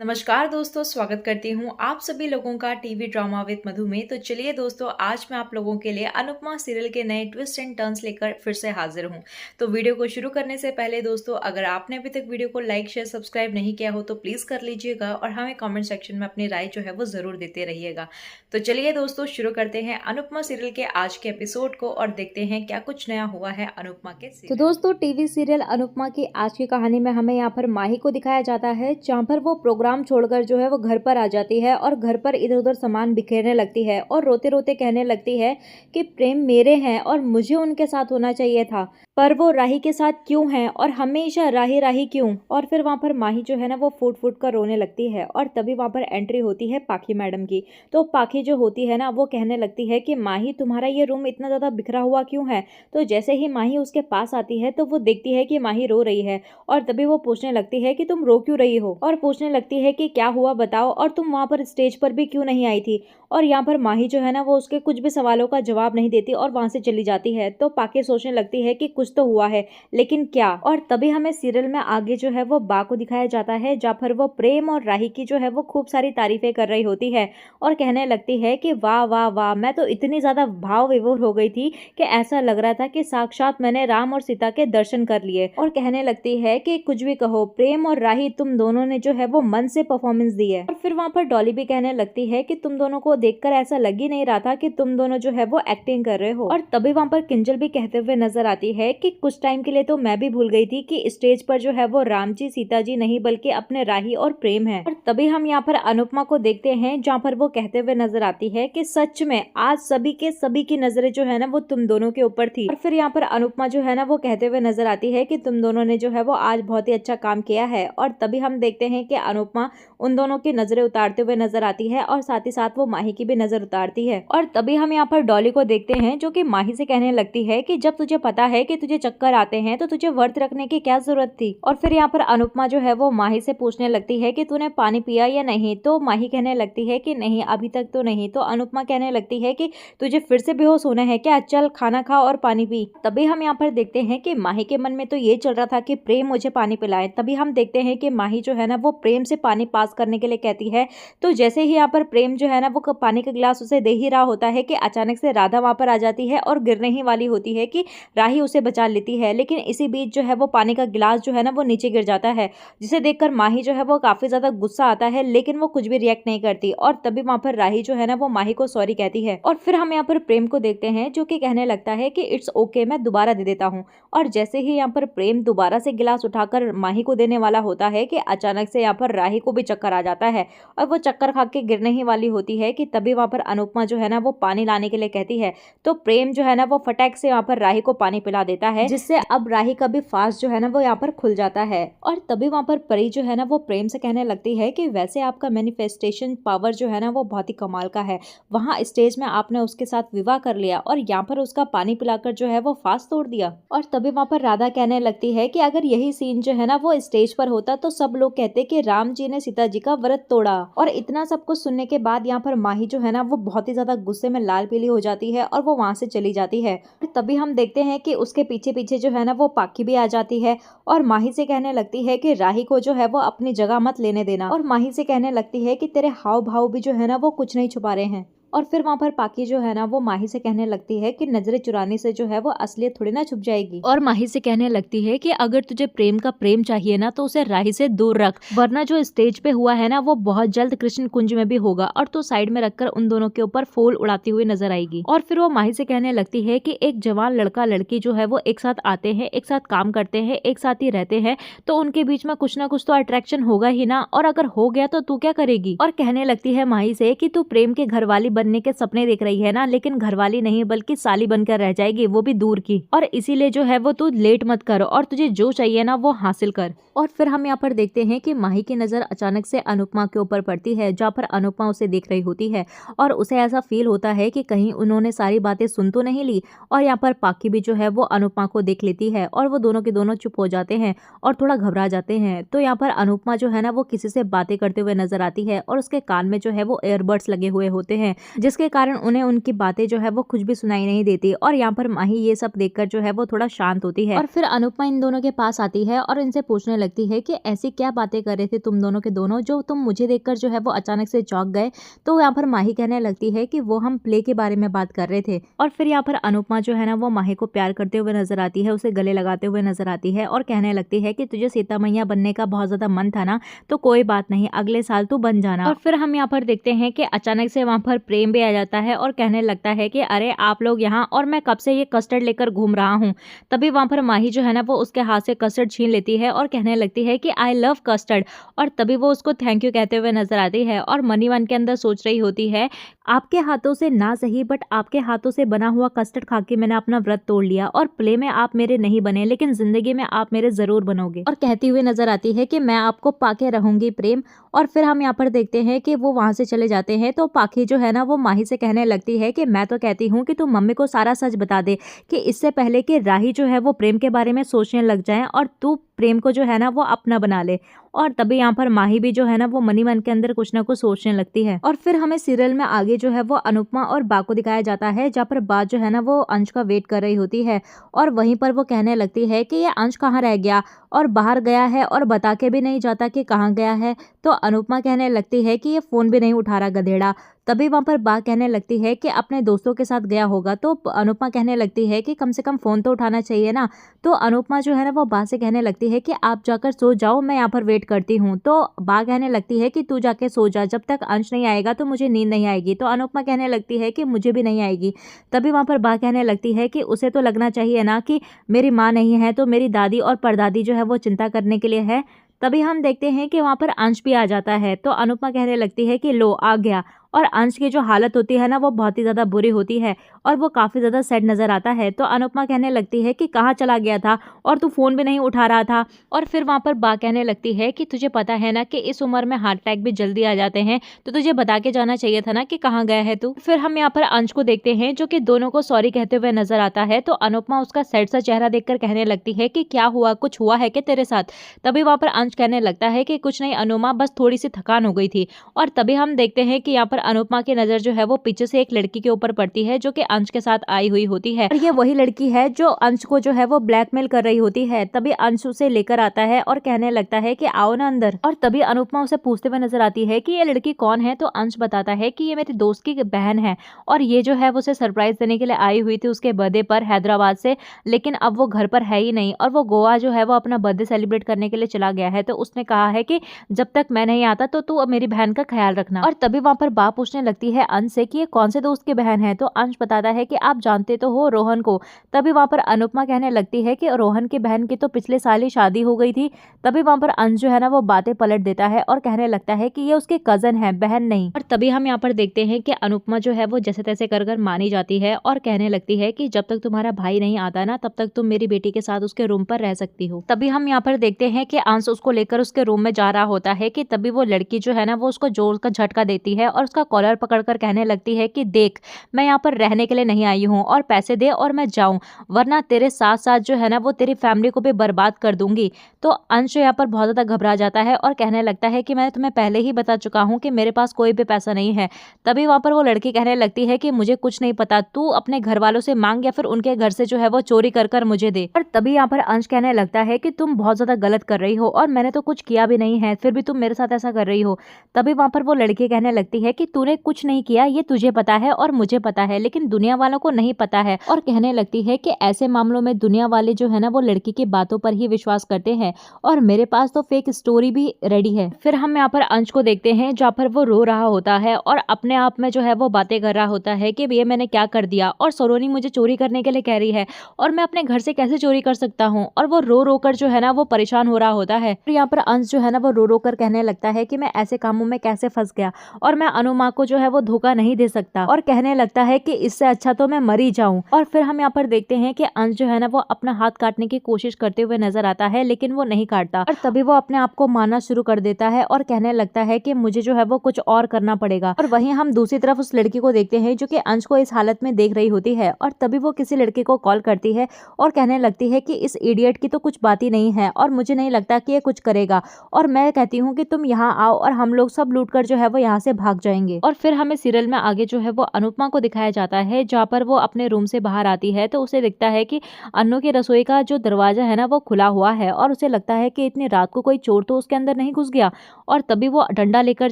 नमस्कार दोस्तों, स्वागत करती हूँ आप सभी लोगों का टीवी ड्रामा विद मधु में। तो चलिए दोस्तों, आज मैं आप लोगों के लिए अनुपमा सीरियल के नए ट्विस्ट एंड टर्न्स लेकर फिर से हाजिर हूँ। तो वीडियो को शुरू करने से पहले दोस्तों, अगर आपने अभी तक वीडियो को लाइक शेयर सब्सक्राइब नहीं किया हो तो प्लीज़ कर लीजिएगा और हमें कॉमेंट सेक्शन में अपनी राय जो है वो ज़रूर देते रहिएगा। तो चलिए दोस्तों, शुरू करते हैं अनुपमा सीरियल के आज के एपिसोड को और देखते हैं क्या कुछ नया हुआ है अनुपमा के तो सीरियल। दोस्तों टीवी सीरियल अनुपमा की आज की कहानी में हमें यहाँ पर माही को दिखाया जाता है, जहाँ पर वो प्रोग्राम छोड़कर जो है वो घर पर आ जाती है और घर पर इधर उधर सामान बिखेरने लगती है और रोते रोते कहने लगती है कि प्रेम मेरे हैं और मुझे उनके साथ होना चाहिए था, पर वो राही के साथ क्यों हैं और हमेशा राही राही क्यों। और फिर वहाँ पर माही जो है ना वो फूट फूट कर रोने लगती है और तभी वहाँ पर एंट्री होती है पाखी मैडम की। तो पाखी जो होती है ना वो कहने लगती है कि माही, तुम्हारा ये रूम इतना ज़्यादा बिखरा हुआ क्यों है। तो जैसे ही माही उसके पास आती है तो वो देखती है कि माही रो रही है और तभी वो पूछने लगती है कि तुम रो क्यों रही हो, और पूछने लगती है कि क्या हुआ बताओ, और तुम वहाँ पर स्टेज पर भी क्यों नहीं आई थी। और यहाँ पर माही जो है ना वो उसके कुछ भी सवालों का जवाब नहीं देती और वहां से चली जाती है। तो पाके सोचने लगती है कि कुछ तो हुआ है, लेकिन क्या। और तभी हमें सीरियल में आगे जो है वो बा को दिखाया जाता है, जहाँ पर वो प्रेम और राही की जो है वो खूब सारी तारीफें कर रही होती है और कहने लगती है कि वाह वाह वाह, मैं तो इतनी ज्यादा भाव विभोर हो गई थी कि ऐसा लग रहा था कि साक्षात मैंने राम और सीता के दर्शन कर लिए। और कहने लगती है कि कुछ भी कहो, प्रेम और राही तुम दोनों ने जो है वो मन से परफॉर्मेंस दी है। और फिर वहां पर डॉली भी कहने लगती है कि तुम दोनों को देखकर ऐसा लग ही नहीं रहा था कि तुम दोनों जो है वो एक्टिंग कर रहे हो। और तभी वहां पर किंजल भी कहते हुए नजर आती है कि कुछ टाइम के लिए तो मैं भी भूल गई थी कि स्टेज पर जो है वो राम जी सीता जी नहीं बल्कि अपने राही और प्रेम है। और तभी हम यहाँ पर अनुपमा को देखते हैं, जहाँ पर वो कहते हुए नजर आती है कि सच में आज सभी के सभी की नजरें जो है ना वो तुम दोनों के ऊपर थी। और फिर यहाँ पर अनुपमा जो है ना वो कहते हुए नजर आती है कि तुम दोनों ने जो है वो आज बहुत ही अच्छा काम किया है। और तभी हम देखते हैं कि अनुपमा उन दोनों की नजरें उतारते हुए नजर आती है और साथ ही साथ वो माही की भी नजर उतारती है। और तभी हम यहाँ पर डॉली को देखते हैं, जो कि माही से कहने लगती है कि जब तुझे पता है कि तुझे चक्कर आते हैं तो तुझे व्रत रखने की क्या जरूरत थी। और फिर यहाँ पर अनुपमा जो है वो माही से पूछने लगती है कि तूने पानी पिया या नहीं। तो माही कहने लगती है कि नहीं, अभी तक तो नहीं। तो अनुपमा कहने लगती है कि तुझे फिर से बेहोश होना है क्या, चल खाना खा और पानी पी। तभी हम यहाँ पर देखते हैं कि माही के मन में तो ये चल रहा था कि प्रेम मुझे पानी पिलाए। तभी हम देखते हैं कि माही जो है ना वो प्रेम से पानी पास करने के लिए कहती है। तो जैसे ही यहाँ पर प्रेम जो है ना वो पानी का गिलास उसे दे ही रहा होता है कि अचानक से राधा वहां पर आ जाती है और गिरने ही वाली होती है कि राही उसे बचा लेती है। लेकिन इसी बीच जो है वो पानी का गिलास जो है ना वो नीचे गिर जाता है, जिसे देखकर माही जो है वो काफी ज्यादा गुस्सा आता है, लेकिन वो कुछ भी रिएक्ट नहीं करती। और तभी वहां पर राही जो है ना वो माही को सॉरी कहती है। और फिर हम यहाँ पर प्रेम को देखते हैं, जो कि कहने लगता है कि इट्स ओके, मैं दोबारा दे देता हूँ। और जैसे ही यहाँ पर प्रेम दोबारा से गिलास उठाकर माही को देने वाला होता है कि अचानक से यहाँ पर राही को भी चक्कर आ जाता है और वो चक्कर खा के गिरने ही वाली होती है कि तभी वहां पर अनुपमा जो है ना वो पानी लाने के लिए कहती है। तो प्रेम जो है ना वो फटाक से वहां पर राही को पानी पिला देता है, जिससे अब राही का भी फास्ट जो है ना वो यहाँ पर खुल जाता है। और तभी वहां पर परी जो है ना वो प्रेम से कहने लगती है कि वैसे आपका मैनिफेस्टेशन पावर जो है ना वो बहुत ही कमाल का है। वहां स्टेज में आपने उसके साथ विवाह कर लिया और यहाँ पर उसका पानी पिलाकर जो है वो फास्ट तोड़ दिया। और तभी वहां पर राधा कहने लगती है कि अगर यही सीन जो है ना वो स्टेज पर होता तो सब लोग कहते कि राम जी ने सीता जी का व्रत तोड़ा। और इतना सब कुछ सुनने के बाद यहाँ पर माही जो है ना वो बहुत ही ज्यादा गुस्से में लाल पीली हो जाती है और वो वहां से चली जाती है। तभी हम देखते हैं कि उसके पीछे पीछे जो है ना वो पाखी भी आ जाती है और माही से कहने लगती है कि राही को जो है वो अपनी जगह मत लेने देना। और माही से कहने लगती है कि तेरे हाव भाव भी जो है ना वो कुछ नहीं छुपा रहे हैं। और फिर वहां पर पाकी जो है ना वो माही से कहने लगती है कि नजरें चुराने से जो है वो असलियत थोड़ी ना छुप जाएगी। और माही से कहने लगती है कि अगर तुझे प्रेम का प्रेम चाहिए ना तो उसे राही से दूर रख, वरना जो स्टेज पे हुआ है ना वो बहुत जल्द कृष्ण कुंज में भी होगा और तो साइड में रखकर उन दोनों के ऊपर फूल उड़ाती हुई नजर आएगी। और फिर वो माही से कहने लगती है कि एक जवान लड़का लड़की जो है वो एक साथ आते हैं, एक साथ काम करते हैं, एक साथ ही रहते हैं, तो उनके बीच में कुछ ना कुछ तो अट्रैक्शन होगा ही ना, और अगर हो गया तो तू क्या करेगी। और कहने लगती है माही से कि तू प्रेम के घरवाली बनने के सपने देख रही है ना, लेकिन घरवाली नहीं बल्कि साली बनकर रह जाएगी, वो भी दूर की। और इसीलिए जो है वो तू लेट मत कर और तुझे जो चाहिए ना वो हासिल कर। और फिर हम यहाँ पर देखते हैं कि माही की नजर अचानक से अनुपमा के ऊपर पड़ती है, जहाँ पर अनुपमा उसे देख रही होती है और उसे ऐसा फील होता है कि कहीं उन्होंने सारी बातें सुन तो नहीं ली। और यहाँ पर पाकी भी जो है वो अनुपमा को देख लेती है और वो दोनों के दोनों चुप हो जाते हैं और थोड़ा घबरा जाते हैं। तो यहाँ पर अनुपमा जो है ना वो किसी से बातें करते हुए नजर आती है और उसके कान में जो है वो एयरबड्स लगे हुए होते हैं, जिसके कारण उन्हें उनकी बातें जो है वो कुछ भी सुनाई नहीं देती। और यहाँ पर माही ये सब देखकर जो है वो थोड़ा शांत होती है और फिर अनुपमा इन दोनों के पास आती है और इनसे पूछने लगती है कि ऐसी क्या बातें कर रहे थे तुम दोनों के दोनों जो तुम मुझे देखकर जो है वो अचानक से चौंक गए। तो यहाँ पर माही कहने लगती है कि वो हम प्ले के बारे में बात कर रहे थे। और फिर यहाँ पर अनुपमा जो है ना वो माही को प्यार करते हुए नजर आती है, उसे गले लगाते हुए नजर आती है और कहने लगती है कि तुझे सीता मैया बनने का बहुत ज्यादा मन था ना, तो कोई बात नहीं, अगले साल तू बन जाना। और फिर हम यहाँ पर देखते हैं कि अचानक से वहाँ पर प्रेम भी आ जाता है और कहने लगता है कि अरे आप लोग यहाँ, और मैं कब से ये कस्टर्ड लेकर घूम रहा हूँ। तभी वहाँ पर माही जो है ना वो उसके हाथ से कस्टर्ड छीन लेती है और कहने लगती है कि आई लव कस्टर्ड। और तभी वो उसको थैंक यू कहते हुए नजर आती है और मनी मन के अंदर सोच रही होती है, आपके हाथों से ना सही बट आपके हाथों से बना हुआ कस्टर्ड खा के मैंने अपना व्रत तोड़ लिया और प्ले में आप मेरे नहीं बने लेकिन जिंदगी में आप मेरे जरूर बनोगे। और कहती हुई नजर आती है कि मैं आपको पाके रहूंगी प्रेम। और फिर हम यहाँ पर देखते हैं कि वो वहां से चले जाते हैं तो पाखी जो है ना वो माही से कहने लगती है कि मैं तो कहती हूँ कि तू मम्मी को सारा सच बता दे कि इससे पहले कि राही जो है वो प्रेम के बारे में सोचने लग जाए और तू प्रेम को जो है ना वो अपना बना ले। और तभी यहाँ पर माही भी जो है ना वो मनी मन के अंदर कुछ ना कुछ सोचने लगती है। और फिर हमें सीरियल में आगे जो है वो अनुपमा और बा को दिखाया जाता है, जहाँ पर बा जो है ना वो अंश का वेट कर रही होती है और वहीं पर वो कहने लगती है कि ये अंश कहाँ रह गया और बाहर गया है और बता के भी नहीं जाता कि कहाँ गया है। तो अनुपमा कहने लगती है कि ये फोन भी नहीं उठा रहा गधेड़ा। तभी वहाँ पर बा कहने लगती है कि अपने दोस्तों के साथ गया होगा। तो अनुपमा कहने लगती है कि कम से कम फोन तो उठाना चाहिए ना। तो अनुपमा जो है ना वो बा से कहने लगती है कि आप जाकर सो जाओ, मैं यहाँ पर वेट करती हूँ। तो बा कहने लगती है कि तू जाके सो जा, जब तक अंश नहीं आएगा तो मुझे नींद नहीं आएगी। तो अनुपमा कहने लगती है कि मुझे भी नहीं आएगी। तभी वहाँ पर बा कहने लगती है कि उसे तो लगना चाहिए ना कि मेरी माँ नहीं है तो मेरी दादी और परदादी जो है वो चिंता करने के लिए है। तभी हम देखते हैं कि वहाँ पर अंश भी आ जाता है। तो अनुपमा कहने लगती है कि लो आ गया। और अंश की जो हालत होती है ना वो बहुत ही ज़्यादा बुरी होती है और वो काफ़ी ज़्यादा सैड नज़र आता है। तो अनुपमा कहने लगती है कि कहाँ चला गया था और तू फ़ोन भी नहीं उठा रहा था। और फिर वहाँ पर बा कहने लगती है कि तुझे पता है ना कि इस उम्र में हार्ट अटैक भी जल्दी आ जाते हैं, तो तुझे बता के जाना चाहिए था ना कि कहाँ गया है तू। फिर हम यहाँ पर अंश को देखते हैं जो कि दोनों को सॉरी कहते हुए नजर आता है। तो अनुपमा उसका सैड सा चेहरा देखकर कहने लगती है कि क्या हुआ, कुछ हुआ है क्या तेरे साथ। तभी वहाँ पर अंश कहने लगता है कि कुछ नहीं अनुमा, बस थोड़ी सी थकान हो गई थी। और तभी हम देखते हैं कि यहाँ पर अनुपमा की नजर जो है वो पीछे से एक लड़की के ऊपर पड़ती है जो कि अंश के साथ आई हुई होती है और ये वही लड़की है जो अंश को जो है वो ब्लैकमेल कर रही होती है। तभी अंश उसे लेकर आता है और कहने लगता है कि आओ ना अंदर। और तभी अनुपमा उसे पूछते हुए नजर आती है कि ये लड़की कौन है। तो अंश बताता है कि ये मेरी दोस्त की बहन है और ये जो है वो उसे सरप्राइज देने के लिए आई हुई थी उसके बर्थडे पर हैदराबाद से, लेकिन अब वो घर पर है ही नहीं और वो गोवा जो है वो अपना बर्थडे सेलिब्रेट करने के लिए चला गया है। तो उसने कहा है कि जब तक मैं नहीं आता तो तू मेरी बहन का ख्याल रखना। और तभी वहां पर बाप पूछने लगती है अंश से कि ये कौन से दोस्त की बहन है। तो अंश बताता है कि आप जानते तो हो रोहन को। तभी वहां पर अनुपमा कहने लगती है कि रोहन की बहन की तो पिछले साल ही शादी हो गई थी। तभी वहां पर अंश जो है ना वो बातें पलट देता है और कहने लगता है कि ये उसके कजन है, बहन नहीं। और तभी हम यहाँ पर देखते हैं कि अनुपमा जो है वो जैसे तैसे कर कर मानी जाती है और कहने लगती है कि जब तक तुम्हारा भाई नहीं आता ना तब तक तुम मेरी बेटी के साथ उसके रूम पर रह सकती हो। तभी हम यहाँ पर देखते हैं कि अंश उसको लेकर उसके रूम में जा रहा होता है कि तभी वो लड़की जो है ना वो उसको जोर का झटका देती है और उसका कॉलर पकड़कर कहने लगती है कि देख, मैं यहाँ पर रहने के लिए नहीं आई हूँ और पैसे दे और मैं जाऊँ, वरना तेरे साथ साथ जो है ना वो तेरी फैमिली को भी बर्बाद कर दूंगी। तो अंश यहाँ पर बहुत ज्यादा घबरा जाता है और कहने लगता है कि मैं तुम्हें पहले ही बता चुका हूँ कि मेरे पास कोई भी पैसा नहीं है। तभी वहां पर वो लड़की कहने लगती है कि मुझे कुछ नहीं पता, तू अपने घर वालों से मांग या फिर उनके घर से जो है वो चोरी कर कर मुझे दे। और तभी यहाँ पर अंश कहने लगता है कि तुम बहुत ज्यादा गलत कर रही हो और मैंने तो कुछ किया भी नहीं है, फिर भी तुम मेरे साथ ऐसा कर रही हो। तभी वहां पर वो लड़की कहने लगती है कि तूने कुछ नहीं किया, ये तुझे पता है और मुझे पता है, लेकिन दुनिया वालों को नहीं पता है। और कहने लगती है कि ऐसे मामलों में दुनिया वाले जो है ना वो लड़की की बातों पर ही विश्वास करते हैं और मेरे पास तो फेक स्टोरी भी रेडी है। फिर हम यहाँ पर अंश को देखते हैं जहाँ पर वो रो रहा होता है और अपने आप में जो है वो बातें कर रहा होता है कि ये मैंने क्या कर दिया और सलोनी मुझे चोरी करने के लिए कह रही है और मैं अपने घर से कैसे चोरी कर सकता हूँ। और वो रो रो कर जो है ना वो परेशान हो रहा होता है। फिर यहाँ पर अंश जो है ना वो रो रो कर कहने लगता है कि मैं ऐसे कामों में कैसे फंस गया और मैं अनुमा को जो है वो धोखा नहीं दे सकता और कहने लगता है कि इससे अच्छा तो मैं मर ही जाऊं। और फिर हम यहाँ पर देखते हैं कि अंश जो है ना वो अपना हाथ काटने की कोशिश करते हुए नजर आता है, लेकिन वो नहीं काटता और तभी वो अपने आप को मारना शुरू कर देता है और कहने लगता है कि मुझे जो है वो कुछ और करना पड़ेगा। और वहीं हम दूसरी तरफ उस लड़की को देखते हैं जो कि अंश को इस हालत में देख रही होती है और तभी वो किसी लड़के को कॉल करती है और कहने लगती है कि इस इडियट की तो कुछ बात ही नहीं है और मुझे नहीं लगता कि ये कुछ करेगा और मैं कहती हूँ कि तुम यहाँ आओ और हम लोग सब लूट कर जो है वो यहाँ से भाग जाएंगे। दिखाएंगे। और फिर हमें सीरियल में आगे जो है वो अनुपमा को दिखाया जाता है, जहाँ पर वो अपने रूम से बाहर आती है तो उसे दिखता है कि अन्नू की रसोई का जो दरवाजा है ना वो खुला हुआ है, और उसे लगता है कि इतनी रात को कोई चोर तो उसके अंदर नहीं घुस गया। और तभी वो डंडा लेकर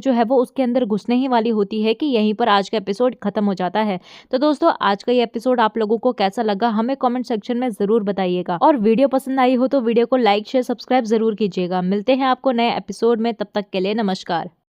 जो है वो उसके अंदर घुसने ही वाली होती है कि यहीं पर आज का एपिसोड खत्म हो जाता है। तो दोस्तों, आज का ये एपिसोड आप लोगों को कैसा लगा हमें कमेंट सेक्शन में जरूर बताइएगा, और वीडियो पसंद आई हो तो वीडियो को लाइक शेयर सब्सक्राइब जरूर कीजिएगा। मिलते हैं आपको नए एपिसोड में, तब तक के लिए नमस्कार।